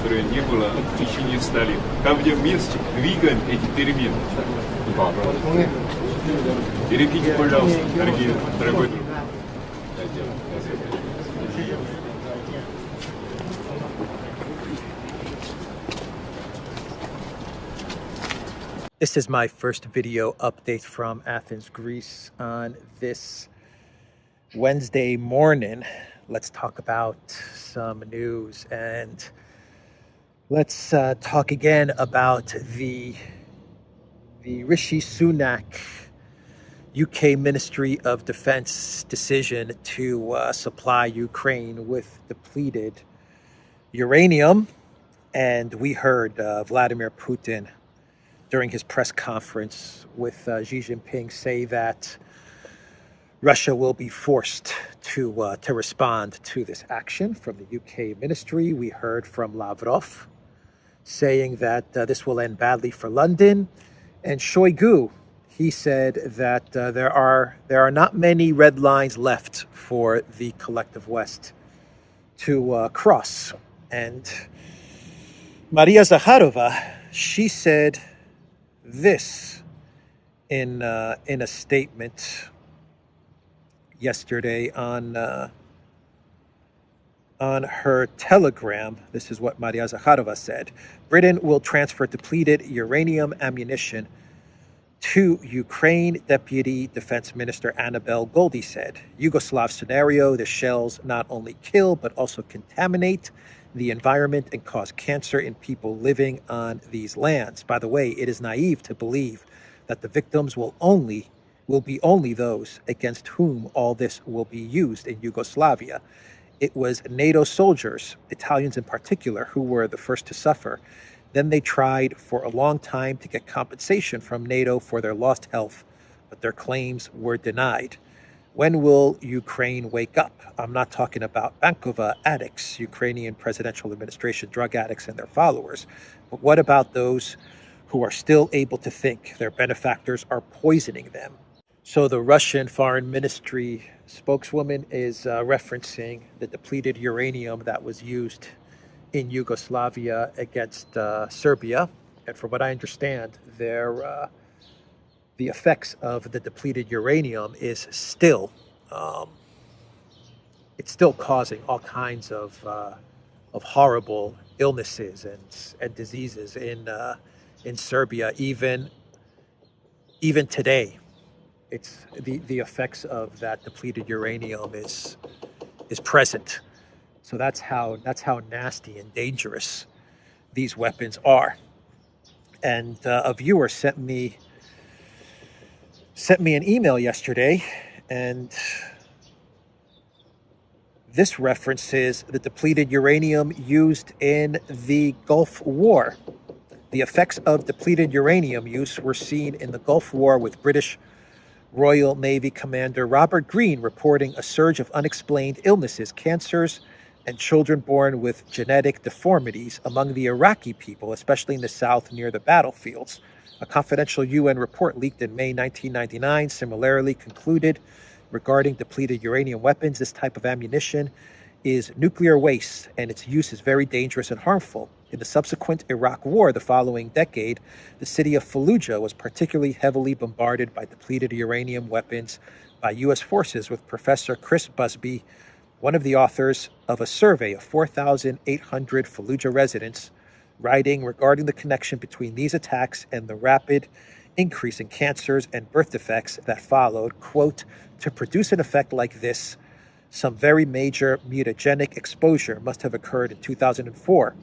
которое не было в течение 100 лет. Кладем вместе, двигаем эти перемены. Перейдите, пожалуйста, дорогой друг. This is my first video update from Athens, Greece on this Wednesday morning. Let's talk about some news, and let's talk again about the Rishi Sunak UK Ministry of Defense decision to supply Ukraine with depleted uranium. And we heard Vladimir Putin during his press conference with Xi Jinping say that Russia will be forced to respond to this action from the UK ministry. We heard from Lavrov saying that this will end badly for London. And Shoigu, he said that there are not many red lines left for the collective West to cross. And Maria Zakharova, she said this in a statement yesterday on her Telegram. This is what Maria Zakharova said. Britain will transfer depleted uranium ammunition to Ukraine, Deputy Defense Minister Annabel Goldie said. Yugoslav scenario, the shells not only kill but also contaminate the environment and cause cancer in people living on these lands. By the way, it is naive to believe that the victims will be only those against whom all this will be used in Yugoslavia. It was NATO soldiers, Italians in particular, who were the first to suffer. Then they tried for a long time to get compensation from NATO for their lost health, but their claims were denied. When will Ukraine wake up? I'm not talking about Bankova addicts, Ukrainian presidential administration drug addicts and their followers, but what about those who are still able to think their benefactors are poisoning them? So the Russian Foreign Ministry spokeswoman is referencing the depleted uranium that was used in Yugoslavia against Serbia. And from what I understand, the effects of the depleted uranium is still, it's still causing all kinds of horrible illnesses and diseases in Serbia. Even today, it's the effects of that depleted uranium is present. So that's how nasty and dangerous these weapons are. And a viewer sent me an email yesterday, and this references the depleted uranium used in the Gulf War. The effects of depleted uranium use were seen in the Gulf War, with British Royal Navy Commander Robert Greene reporting a surge of unexplained illnesses, cancers, and children born with genetic deformities among the Iraqi people, especially in the south near the battlefields. A confidential UN report leaked in May 1999 similarly concluded regarding depleted uranium weapons, this type of ammunition is nuclear waste and its use is very dangerous and harmful. In the subsequent Iraq War the following decade, the city of Fallujah was particularly heavily bombarded by depleted uranium weapons by U.S. forces, with Professor Chris Busby, one of the authors of a survey of 4,800 Fallujah residents, writing regarding the connection between these attacks and the rapid increase in cancers and birth defects that followed. Quote, to produce an effect like this, some very major mutagenic exposure must have occurred in 2004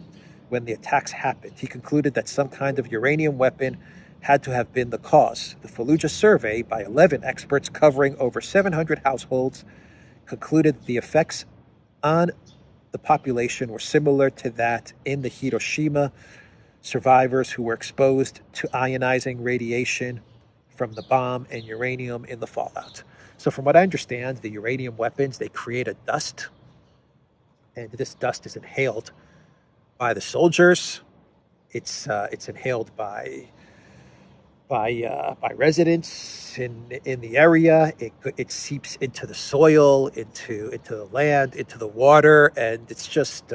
when the attacks happened. He concluded that some kind of uranium weapon had to have been the cause. The Fallujah survey by 11 experts covering over 700 households concluded the effects on the population were similar to that in the Hiroshima. Survivors who were exposed to ionizing radiation from the bomb and uranium in the fallout. So from what I understand, the uranium weapons, they create a dust, and this dust is inhaled by the soldiers. It's inhaled by residents in the area. It seeps into the soil, into the land, into the water, and it's just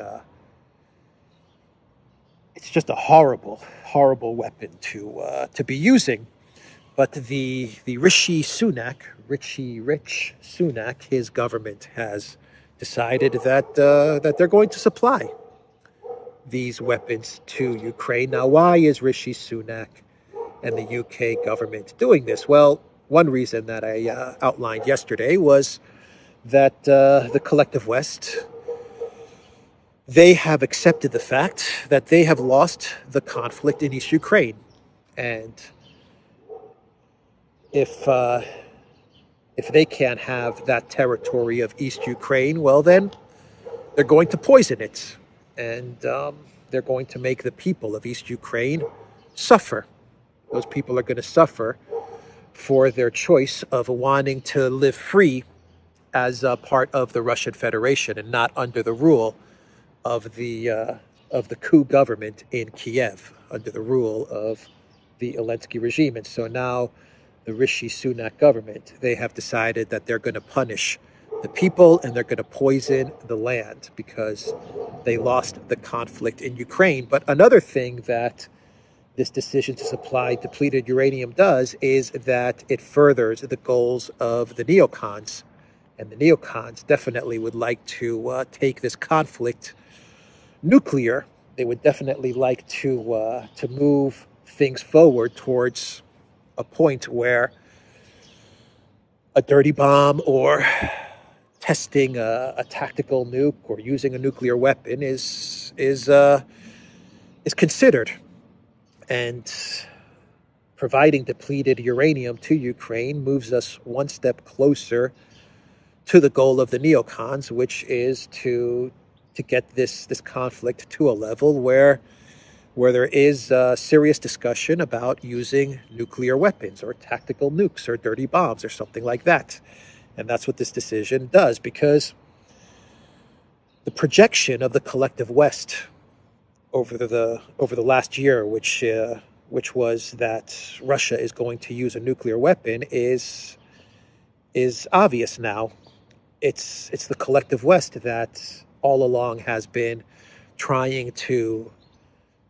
it's just a horrible, horrible weapon to be using. But the Rich Sunak, his government has decided that they're going to supply these weapons to Ukraine. Now, why is Rishi Sunak and the UK government doing this? Well, one reason that I outlined yesterday was that the collective West, they have accepted the fact that they have lost the conflict in East Ukraine. And if they can't have that territory of East Ukraine, well, then they're going to poison it. And they're going to make the people of East Ukraine suffer. Those people are going to suffer for their choice of wanting to live free as a part of the Russian Federation and not under the rule of the coup government in Kiev, under the rule of the Elensky regime. And so now the Rishi Sunak government, they have decided that they're going to punish the people and they're going to poison the land because they lost the conflict in Ukraine. But another thing that this decision to supply depleted uranium does is that it furthers the goals of the neocons. And the neocons definitely would like to take this conflict nuclear. They would definitely like to move things forward towards a point where a dirty bomb or testing a tactical nuke or using a nuclear weapon is considered. And providing depleted uranium to Ukraine moves us one step closer to the goal of the neocons, which is to get this conflict to a level where there is serious discussion about using nuclear weapons or tactical nukes or dirty bombs or something like that. And that's what this decision does, because the projection of the collective West over the last year, which was that Russia is going to use a nuclear weapon, is obvious now. It's the collective West that all along has been trying to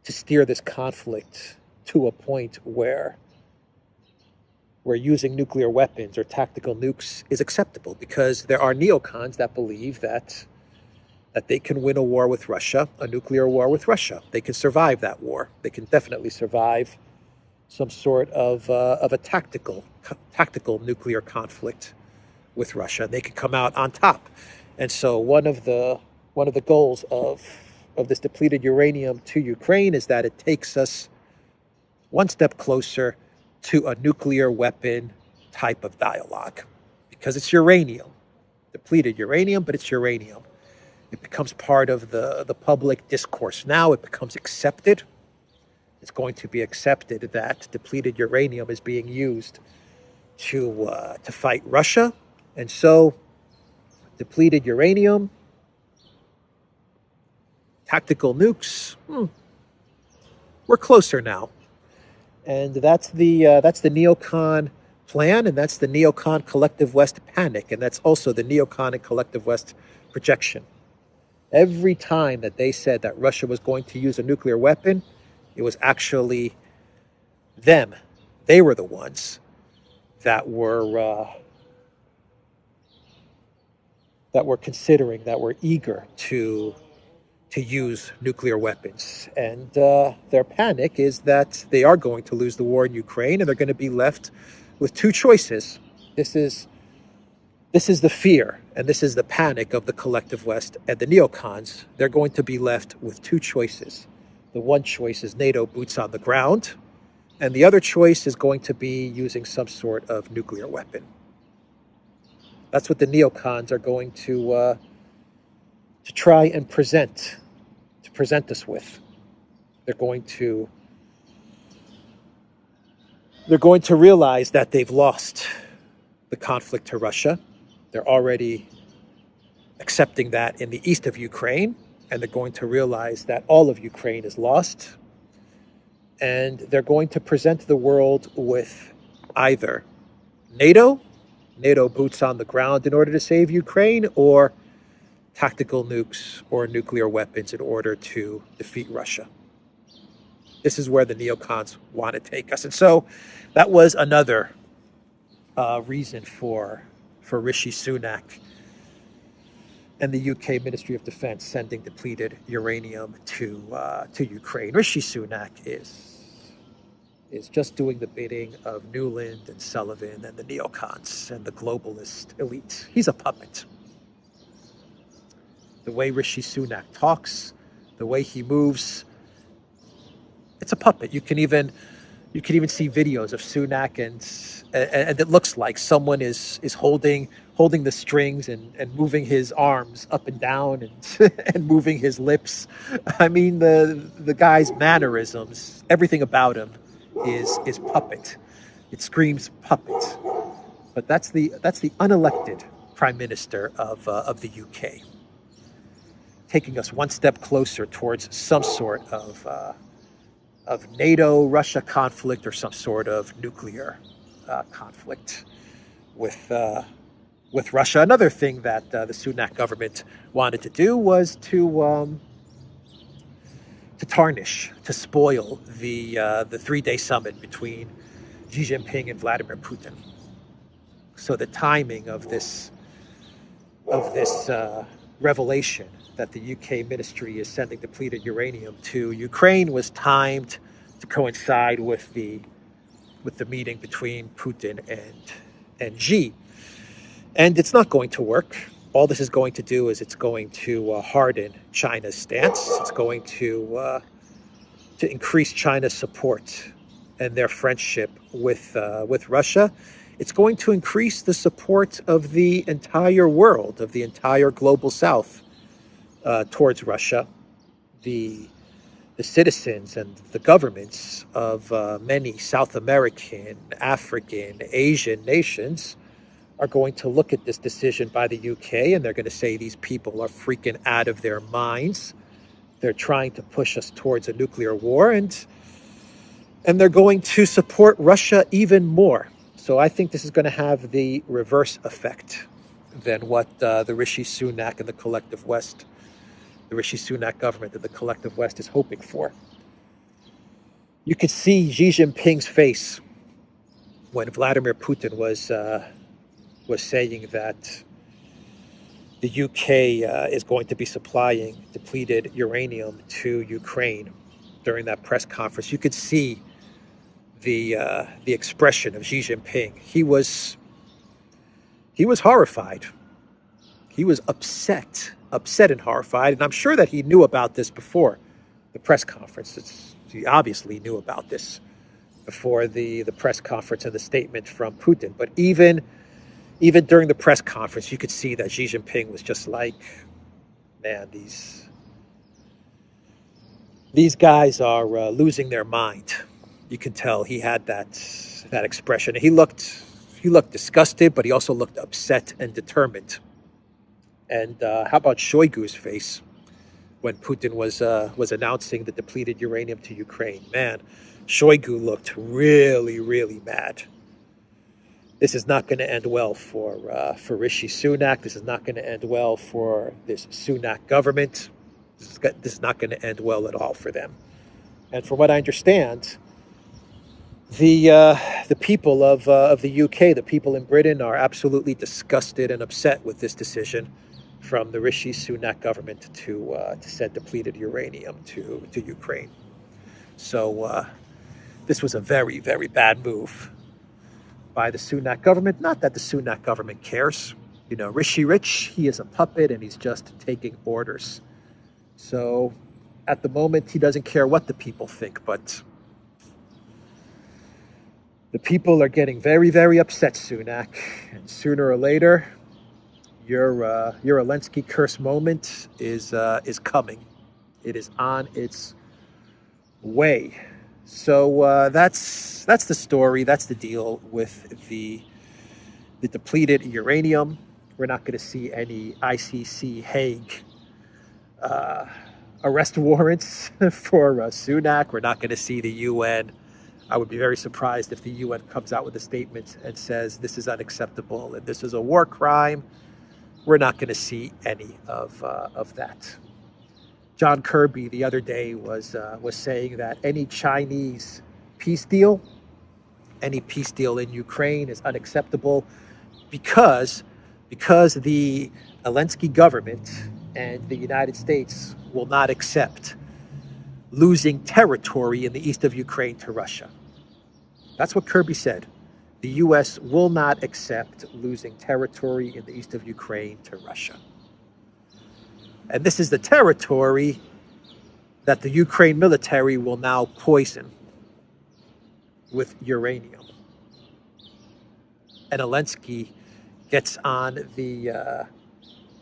steer this conflict to a point where using nuclear weapons or tactical nukes is acceptable, because there are neocons that believe that they can win a war with Russia, a nuclear war with Russia. They can survive that war. They can definitely survive some sort of a tactical nuclear conflict with Russia. They can come out on top. And so one of the goals of this depleted uranium to Ukraine is that it takes us one step closer to a nuclear weapon type of dialogue, because it's uranium, depleted uranium, but it's uranium. It becomes part of the public discourse. Now it becomes accepted. It's going to be accepted that depleted uranium is being used to fight Russia. And so depleted uranium, tactical nukes, we're closer now. And that's the neocon plan, and that's the neocon collective West panic, and that's also the neocon and collective West projection. Every time that they said that Russia was going to use a nuclear weapon, it was actually them. They were the ones that were considering, that were eager to use nuclear weapons. And their panic is that they are going to lose the war in Ukraine, and they're going to be left with two choices. This is the fear, and this is the panic of the collective West and the neocons. They're going to be left with two choices. The one choice is NATO boots on the ground, and the other choice is going to be using some sort of nuclear weapon. That's what the neocons are going to try and present us with. They're going to realize that they've lost the conflict to Russia. They're already accepting that in the east of Ukraine, and they're going to realize that all of Ukraine is lost. And they're going to present the world with either NATO boots on the ground in order to save Ukraine, or tactical nukes or nuclear weapons in order to defeat Russia. This is where the neocons want to take us. And so that was another reason for Rishi Sunak and the UK Ministry of Defense sending depleted uranium to Ukraine. Rishi Sunak is just doing the bidding of Newland and Sullivan and the neocons and the globalist elite. He's a puppet. The way Rishi Sunak talks, the way he moves, it's a puppet. You can even see videos of Sunak and it looks like someone is holding the strings and moving his arms up and down and and moving his lips. I mean, the guy's mannerisms, everything about him is puppet. It screams puppet. But that's the unelected Prime Minister of the UK, taking us one step closer towards some sort of NATO-Russia conflict or some sort of nuclear conflict with Russia. Another thing that the Sunak government wanted to do was to tarnish, to spoil the 3-day summit between Xi Jinping and Vladimir Putin. So the timing of this revelation that the UK ministry is sending depleted uranium to Ukraine was timed to coincide with the meeting between Putin and Xi. And it's not going to work. All this is going to do is it's going to harden China's stance. It's going to increase China's support and their friendship with Russia. It's going to increase the support of the entire world, of the entire global South, towards Russia. The citizens and the governments of many South American, African, Asian nations are going to look at this decision by the UK and they're going to say these people are freaking out of their minds. They're trying to push us towards a nuclear war, and they're going to support Russia even more. So I think this is going to have the reverse effect than what the Rishi Sunak and the collective West, the Rishi Sunak government and the collective West is hoping for. You could see Xi Jinping's face when Vladimir Putin was saying that the UK is going to be supplying depleted uranium to Ukraine during that press conference. You could see the expression of Xi Jinping. He was horrified. He was upset and horrified. And I'm sure that he knew about this before the press conference. He obviously knew about this before the press conference and the statement from Putin. But even during the press conference, you could see that Xi Jinping was just like, man, these guys are losing their mind. You can tell he had that expression. He looked disgusted, but he also looked upset and determined. And how about Shoigu's face when Putin was announcing the depleted uranium to Ukraine? Man, Shoigu looked really, really mad. This is not going to end well for Rishi Sunak. This is not going to end well for this Sunak government. This is not going to end well at all for them. And from what I understand, the people of the UK, the people in Britain, are absolutely disgusted and upset with this decision from the Rishi Sunak government to send depleted uranium to Ukraine. So this was a very, very bad move by the Sunak government. Not that the Sunak government cares. You know, Rishi Rich, he is a puppet and he's just taking orders. So at the moment, he doesn't care what the people think, but the people are getting very, very upset, Sunak. And sooner or later, your Elensky curse moment is coming. It is on its way. So that's the story. That's the deal with the depleted uranium. We're not going to see any ICC Hague arrest warrants for Sunak. We're not going to see the UN. I would be very surprised if the UN comes out with a statement and says this is unacceptable and this is a war crime. We're not going to see any of that. John Kirby the other day was saying that any Chinese peace deal, any peace deal in Ukraine is unacceptable because the Elensky government and the United States will not accept losing territory in the east of Ukraine to Russia. That's what Kirby said. The U.S. will not accept losing territory in the east of Ukraine to Russia. And this is the territory that the Ukraine military will now poison with uranium. And Elensky gets on the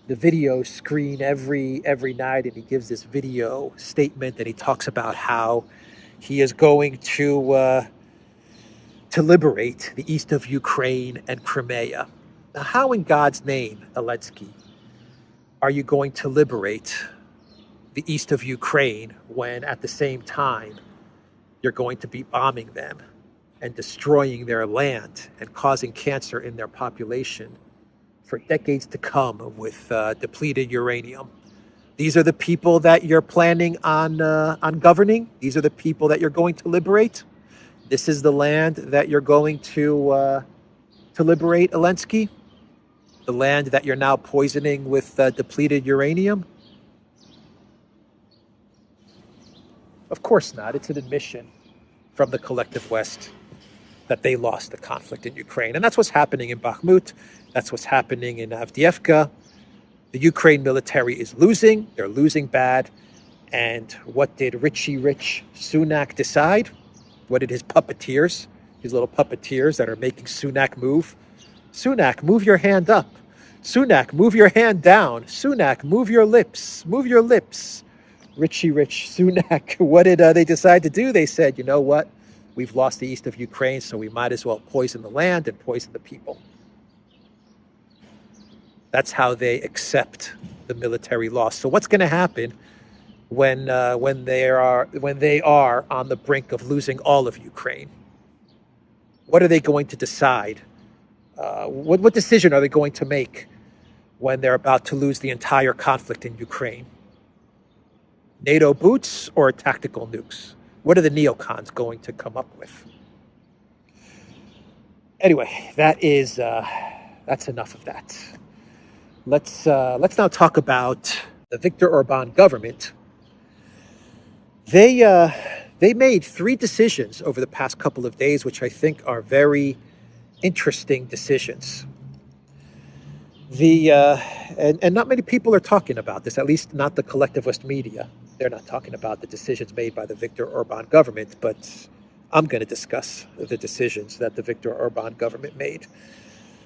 video screen every night, and he gives this video statement, and he talks about how he is going to liberate the east of Ukraine and Crimea. Now, how in God's name, Elensky, are you going to liberate the east of Ukraine when at the same time you're going to be bombing them and destroying their land and causing cancer in their population for decades to come with depleted uranium? These are the people that you're planning on governing. These are the people that you're going to liberate. This is the land that you're going to liberate, Elensky. The land that you're now poisoning with depleted uranium. Of course not. It's an admission from the collective West that they lost the conflict in Ukraine. And that's what's happening in Bakhmut. That's what's happening in Avdiivka. The Ukraine military is losing. They're losing bad. And what did Richie Rich Sunak decide? What did his puppeteers, his little puppeteers that are making Sunak move? Sunak, move your hand up. Sunak, move your hand down. Sunak, move your lips. Move your lips. Richie Rich Sunak, what did they decide to do? They said, you know what? We've lost the east of Ukraine, so we might as well poison the land and poison the people. That's how they accept the military loss. So what's going to happen when they are on the brink of losing all of Ukraine? What are they going to decide? What decision are they going to make when they're about to lose the entire conflict in Ukraine? NATO boots or tactical nukes? What are the neocons going to come up with? Anyway, that's enough of that. Let's now talk about the Viktor Orban government. They made 3 decisions over the past couple of days, which I think are very interesting decisions. And not many people are talking about this, at least not the collectivist media. They're not talking about the decisions made by the Viktor Orban government, but I'm going to discuss the decisions that the Viktor Orban government made.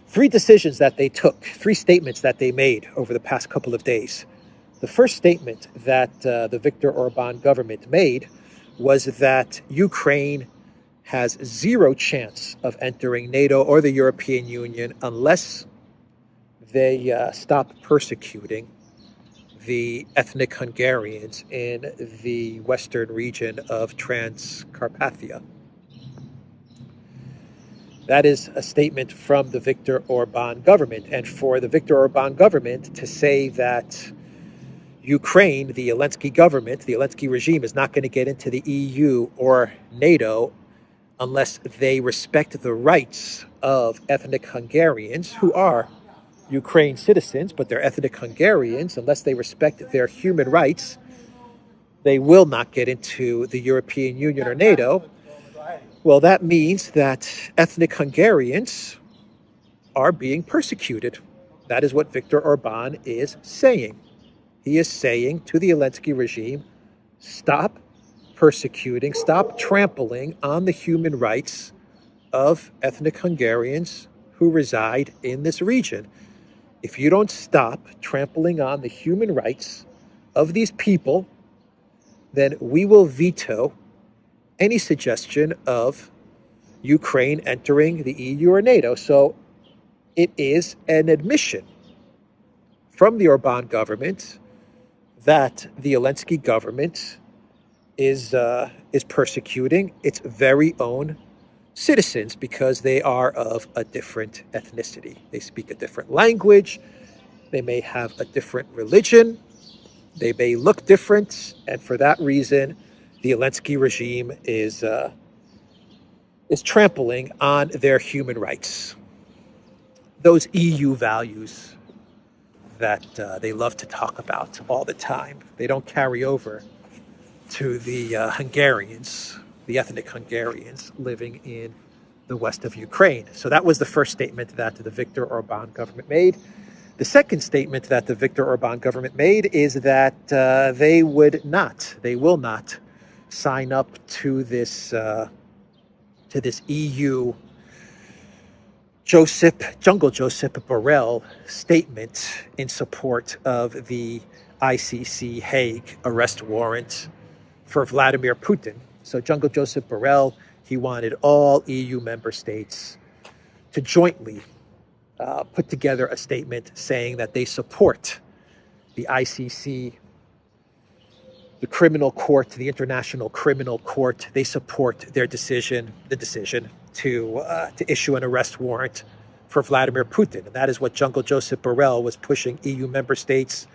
3 decisions that they took, 3 statements that they made over the past couple of days. The first statement that the Viktor Orban government made was that Ukraine has 0 chance of entering NATO or the European Union unless they stop persecuting the ethnic Hungarians in the western region of Transcarpathia. That is a statement from the Viktor Orban government. And for the Viktor Orban government to say that Ukraine, the Elensky government, the Elensky regime, is not going to get into the EU or NATO unless they respect the rights of ethnic Hungarians who are Ukraine citizens, but they're ethnic Hungarians. Unless they respect their human rights, they will not get into the European Union or NATO. Well, that means that ethnic Hungarians are being persecuted. That is what Viktor Orban is saying. He is saying to the Elensky regime, stop persecuting, stop trampling on the human rights of ethnic Hungarians who reside in this region. If you don't stop trampling on the human rights of these people, then we will veto any suggestion of Ukraine entering the EU or NATO. So it is an admission from the Orban government that the Elensky government is persecuting its very own citizens because they are of a different ethnicity. They speak a different language. They may have a different religion. They may look different, and for that reason, the Elensky regime is trampling on their human rights. Those EU values that they love to talk about all the time, they don't carry over to the Hungarians, the ethnic Hungarians living in the west of Ukraine. So that was the first statement that the Viktor Orban government made. The second statement that the Viktor Orban government made is that they will not sign up to this EU Jungle Joseph Borrell statement in support of the ICC Hague arrest warrant for Vladimir Putin. So Jungle Joseph Borrell, he wanted all EU member states to jointly put together a statement saying that they support the ICC, the criminal court, the International Criminal Court. They support the decision to issue an arrest warrant for Vladimir Putin. And that is what Jungle Joseph Borrell was pushing EU member states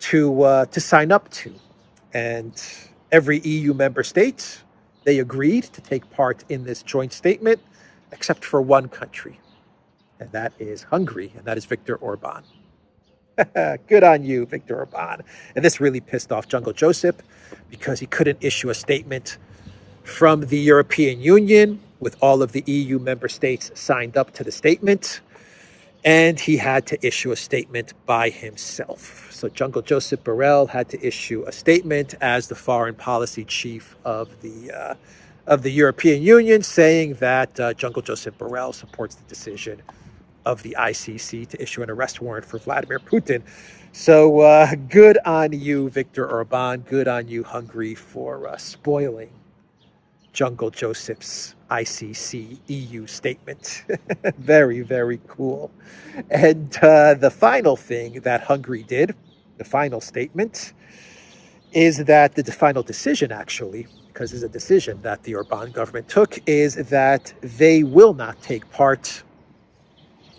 to sign up to. And every EU member state, they agreed to take part in this joint statement, except for one country, and that is Hungary, and that is Viktor Orban. Good on you, Viktor Orban. And this really pissed off Jungle Joseph because he couldn't issue a statement from the European Union with all of the EU member states signed up to the statement, and he had to issue a statement by himself. So Jungle Joseph Borrell had to issue a statement as the foreign policy chief of the European Union, saying that Jungle Joseph Borrell supports the decision of the ICC to issue an arrest warrant for Vladimir Putin. So good on you, Viktor Orban. Good on you, Hungary, for spoiling Jungle Joseph's ICC EU statement. Very, very cool. And the final thing that Hungary did, the final statement, is that the final decision, actually, because it's a decision that the Orban government took, is that they will not take part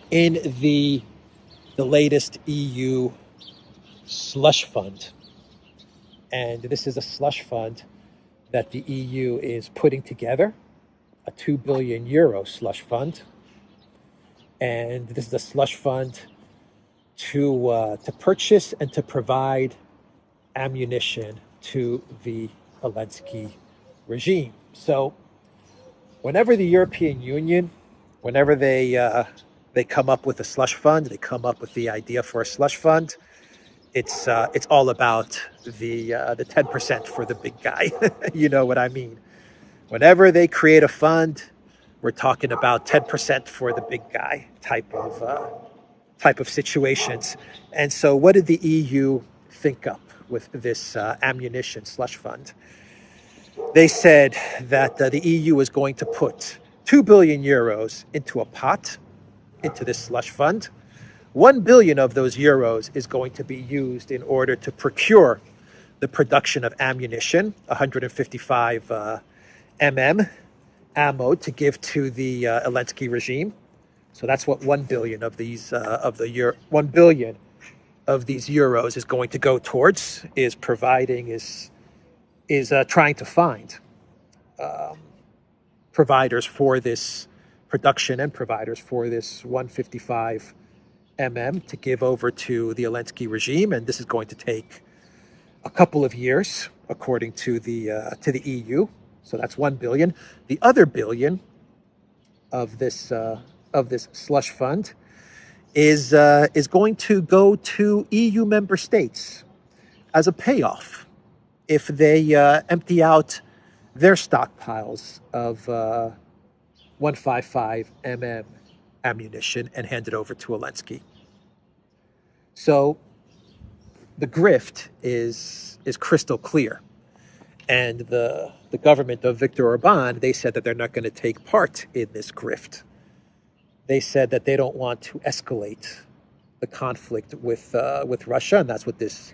in the latest EU slush fund. And this is a slush fund that the EU is putting together, a 2 billion euro slush fund. And this is a slush fund to purchase and to provide ammunition to the Elensky regime. So whenever the European Union, whenever they come up with a slush fund, they come up with the idea for a slush fund, it's all about the 10% for the big guy. You know what I mean? Whenever they create a fund, we're talking about 10% for the big guy type of situations. And so what did the EU think up with this ammunition slush fund? They said that the EU is going to put 2 billion euros into a pot, into this slush fund. 1 billion of those euros is going to be used in order to procure the production of ammunition, 155 ammo to give to the Elensky regime. So that's what 1 billion of these 1 billion of these euros is going to go towards, is trying to find providers for this production and providers for this 155 to give over to the Elensky regime. And this is going to take a couple of years, according to the EU. So that's 1 billion. The other billion of this slush fund is going to go to EU member states as a payoff if they empty out their stockpiles of 155 ammunition and hand it over to Elensky. So the grift is crystal clear. And the government of Viktor Orban, they said that they're not going to take part in this grift. They said that they don't want to escalate the conflict with Russia, and that's what this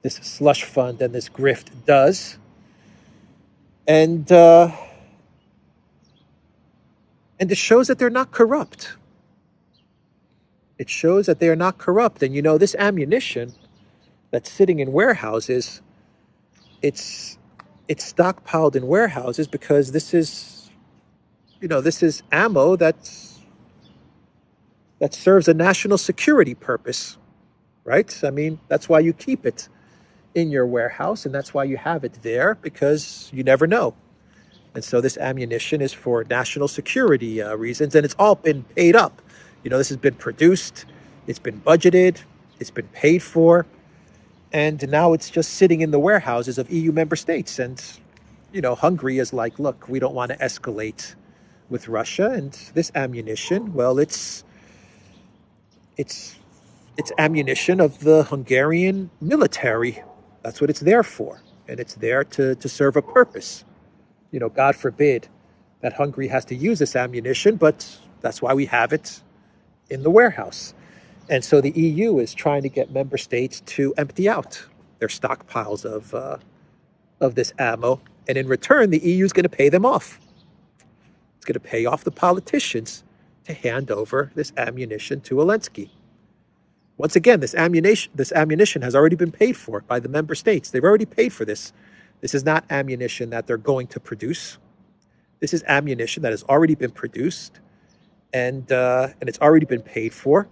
slush fund and this grift does. And it shows that they're not corrupt. It shows that they are not corrupt. And you know, this ammunition that's sitting in warehouses, it's stockpiled in warehouses because this is, this is ammo that serves a national security purpose, right? I mean, that's why you keep it in your warehouse, and that's why you have it there, because you never know. And so this ammunition is for national security reasons, and it's all been paid up. This has been produced, it's been budgeted, it's been paid for, and now it's just sitting in the warehouses of EU member states. And, Hungary is like, look, we don't want to escalate with Russia, and this ammunition, well, it's ammunition of the Hungarian military. That's what it's there for. And it's there to serve a purpose. God forbid that Hungary has to use this ammunition, but that's why we have it in the warehouse. And so the EU is trying to get member states to empty out their stockpiles of this ammo. And in return, the EU is going to pay them off. It's going to pay off the politicians to hand over this ammunition to Elensky. Once again, this ammunition has already been paid for by the member states. They've already paid for this. This is not ammunition that they're going to produce. This is ammunition that has already been produced, and it's already been paid for.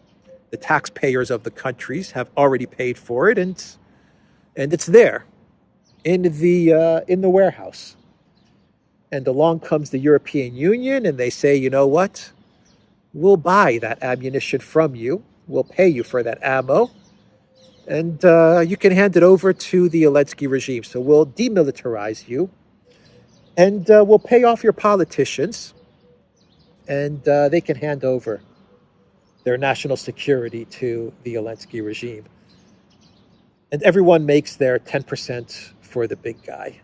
The taxpayers of the countries have already paid for it, and it's there in the warehouse. And along comes the European Union, and they say, you know what? We'll buy that ammunition from you. We'll pay you for that ammo, and you can hand it over to the Elensky regime. So we'll demilitarize you, and we'll pay off your politicians, and they can hand over their national security to the Elensky regime. And everyone makes their 10% for the big guy.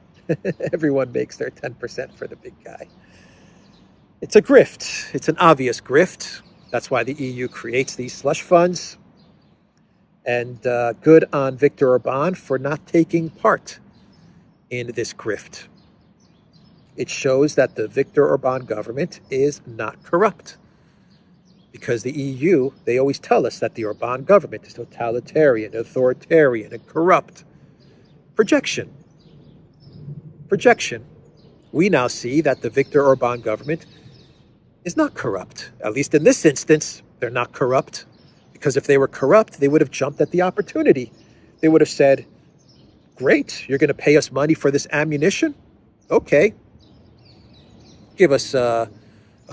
Everyone makes their 10% for the big guy. It's a grift. It's an obvious grift. That's why the EU creates these slush funds. And good on Viktor Orban for not taking part in this grift. It shows that the Viktor Orban government is not corrupt. Because the EU, they always tell us that the Orban government is totalitarian, authoritarian, and corrupt. Projection. We now see that the Viktor Orban government is not corrupt. At least in this instance, they're not corrupt. Because if they were corrupt, they would have jumped at the opportunity. They would have said, great, you're going to pay us money for this ammunition? Okay. Give us a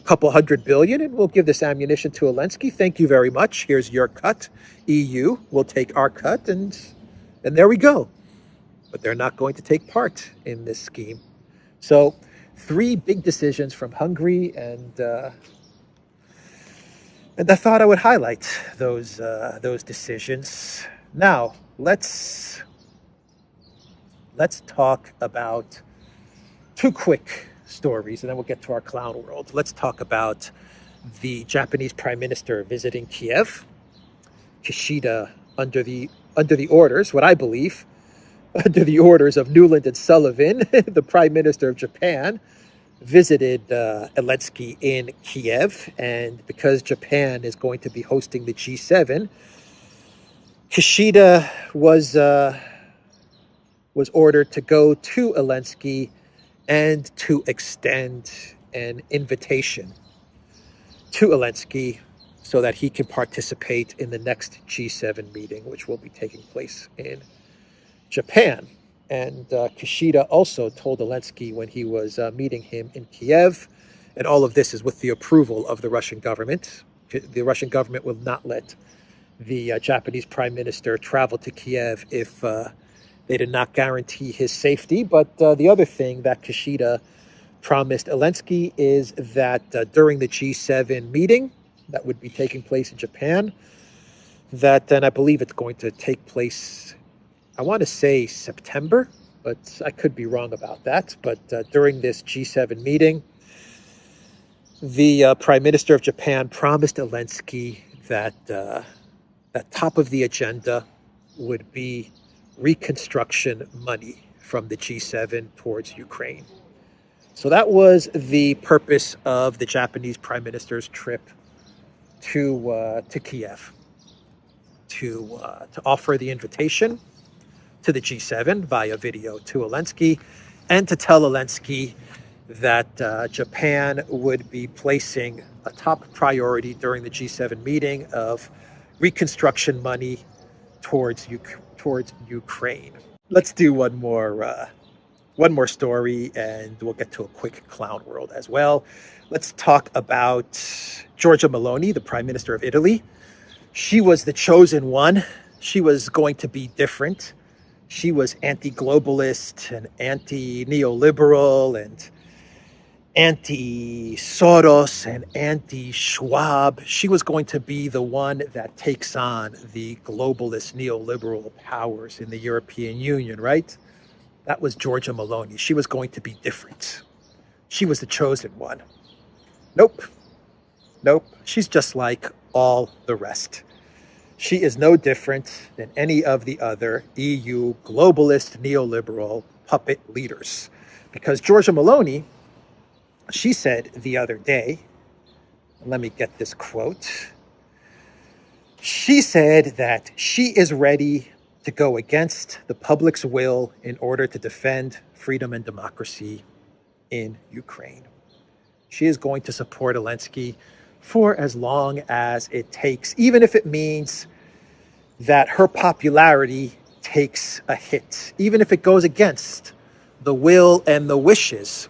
couple $100 billion and we'll give this ammunition to Elensky. Thank you very much. Here's your cut. EU will take our cut, and there we go. But they're not going to take part in this scheme. So 3 big decisions from Hungary, and I thought I would highlight those decisions. Now, let's talk about 2 quick stories, and then we'll get to our clown world. Let's talk about the Japanese Prime Minister visiting Kiev. Kishida, under the orders, what I believe, under the orders of Newland and Sullivan, the Prime Minister of Japan, visited Elensky in Kiev. And because Japan is going to be hosting the G7, Kishida was ordered to go to Elensky and to extend an invitation to Elensky so that he can participate in the next G7 meeting, which will be taking place in Japan. And Kishida also told Elensky when he was meeting him in Kiev, and all of this is with the approval of the Russian government. The Russian government will not let the Japanese Prime Minister travel to Kiev if they did not guarantee his safety. But the other thing that Kishida promised Elensky is that during the G7 meeting that would be taking place in Japan, and I believe it's going to take place, I want to say September, but I could be wrong about that. But during this G7 meeting, the Prime Minister of Japan promised Elensky that top of the agenda would be reconstruction money from the G7 towards Ukraine. So that was the purpose of the Japanese Prime Minister's trip to Kiev, to offer the invitation to the G7 via video to Elensky, and to tell Elensky that Japan would be placing a top priority during the G7 meeting of reconstruction money towards Ukraine. Let's do one more story, and we'll get to a quick clown world as well. Let's talk about Giorgia Meloni, the Prime Minister of Italy. She was the chosen one. She was going to be different. She was anti-globalist and anti-neoliberal and anti-Soros and anti-Schwab. She was going to be the one that takes on the globalist neoliberal powers in the European Union, right? That was Giorgia Meloni. She was going to be different. She was the chosen one. Nope. She's just like all the rest. She is no different than any of the other EU globalist neoliberal puppet leaders. Because Giorgia Meloni, she said the other day, let me get this quote. She said that she is ready to go against the public's will in order to defend freedom and democracy in Ukraine. She is going to support Elensky for as long as it takes, even if it means that her popularity takes a hit, even if it goes against the will and the wishes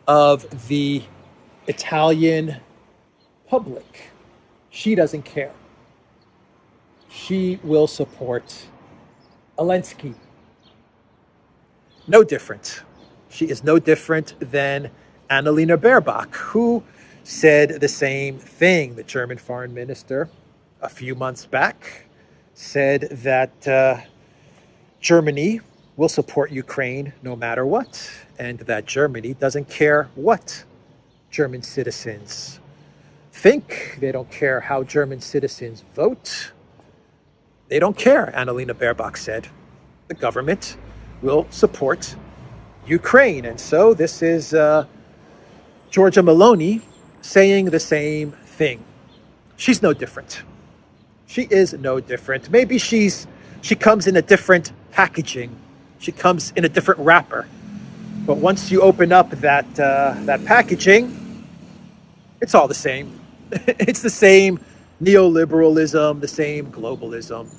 of the Italian public. She doesn't care. She will support Elensky. No different. She is no different than Annalena Baerbock, who said the same thing. The German foreign minister, a few months back, said that Germany will support Ukraine no matter what, and that Germany doesn't care what German citizens think. They don't care how German citizens vote. They don't care, Annalena Baerbock said. The government will support Ukraine. And so this is Giorgia Meloni saying the same thing. She's no different. She is no different. Maybe she comes in a different packaging. She comes in a different wrapper. But once you open up that packaging, it's all the same. It's the same neoliberalism, the same globalism,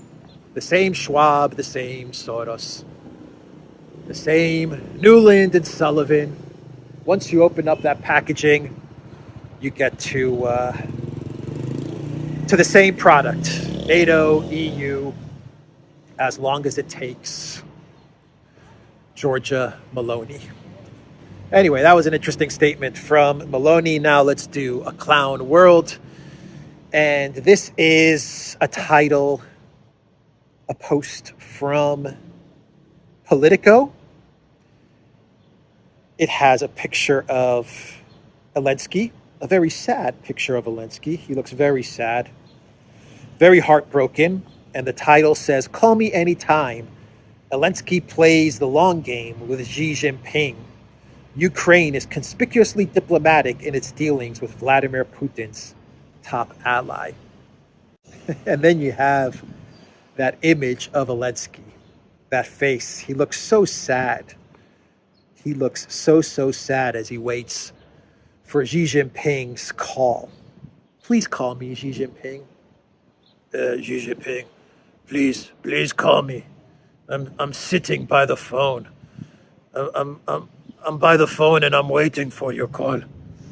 the same Schwab, the same Soros, the same Newland and Sullivan. Once you open up that packaging, you get to the same product, NATO, EU, as long as it takes. Giorgia Meloni. Anyway, that was an interesting statement from Meloni. Now let's do a clown world. And this is a title, a post from Politico. It has a picture of Elensky, a very sad picture of Elensky. He looks very sad, very heartbroken. And the title says, "Call me anytime. Elensky plays the long game with Xi Jinping. Ukraine is conspicuously diplomatic in its dealings with Vladimir Putin's top ally." And then you have that image of Elensky, that face. He looks so sad. He looks so sad as he waits for Xi Jinping's call. Please call me, Xi Jinping. Xi Jinping, please call me. I'm sitting by the phone. I'm by the phone and I'm waiting for your call.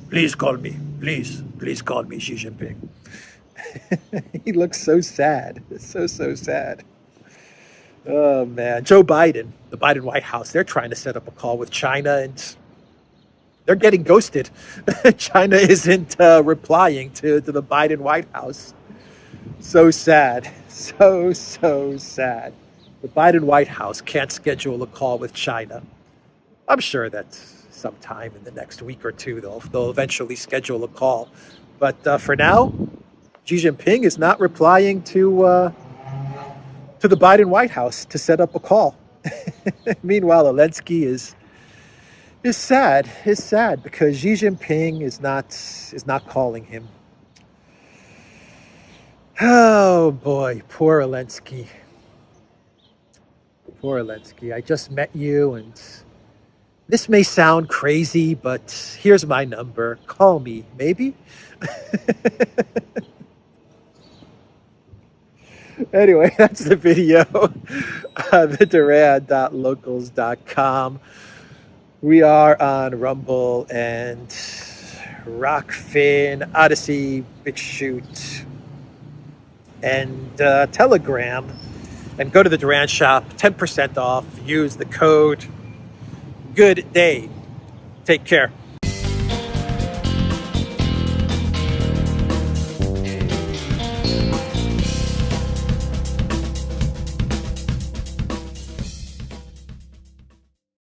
Please call me. Please call me, Xi Jinping. He looks so sad. So sad. Oh, man. Joe Biden, the Biden White House, they're trying to set up a call with China, and they're getting ghosted. China isn't replying to the Biden White House. So sad. So sad. The Biden White House can't schedule a call with China. I'm sure that sometime in the next week or two, they'll eventually schedule a call. But for now, Xi Jinping is not replying to the Biden White House to set up a call. Meanwhile, Elensky is sad. Is sad because Xi Jinping is not calling him. Oh boy, poor Elensky. Poor Elensky. I just met you, and this may sound crazy, but here's my number. Call me, maybe? Anyway, that's the video. TheDuran.locals.com. We are on Rumble and Rockfin, Odyssey, Big Shoot, and Telegram. And go to the Duran shop, 10% off. Use the code. Good day. Take care.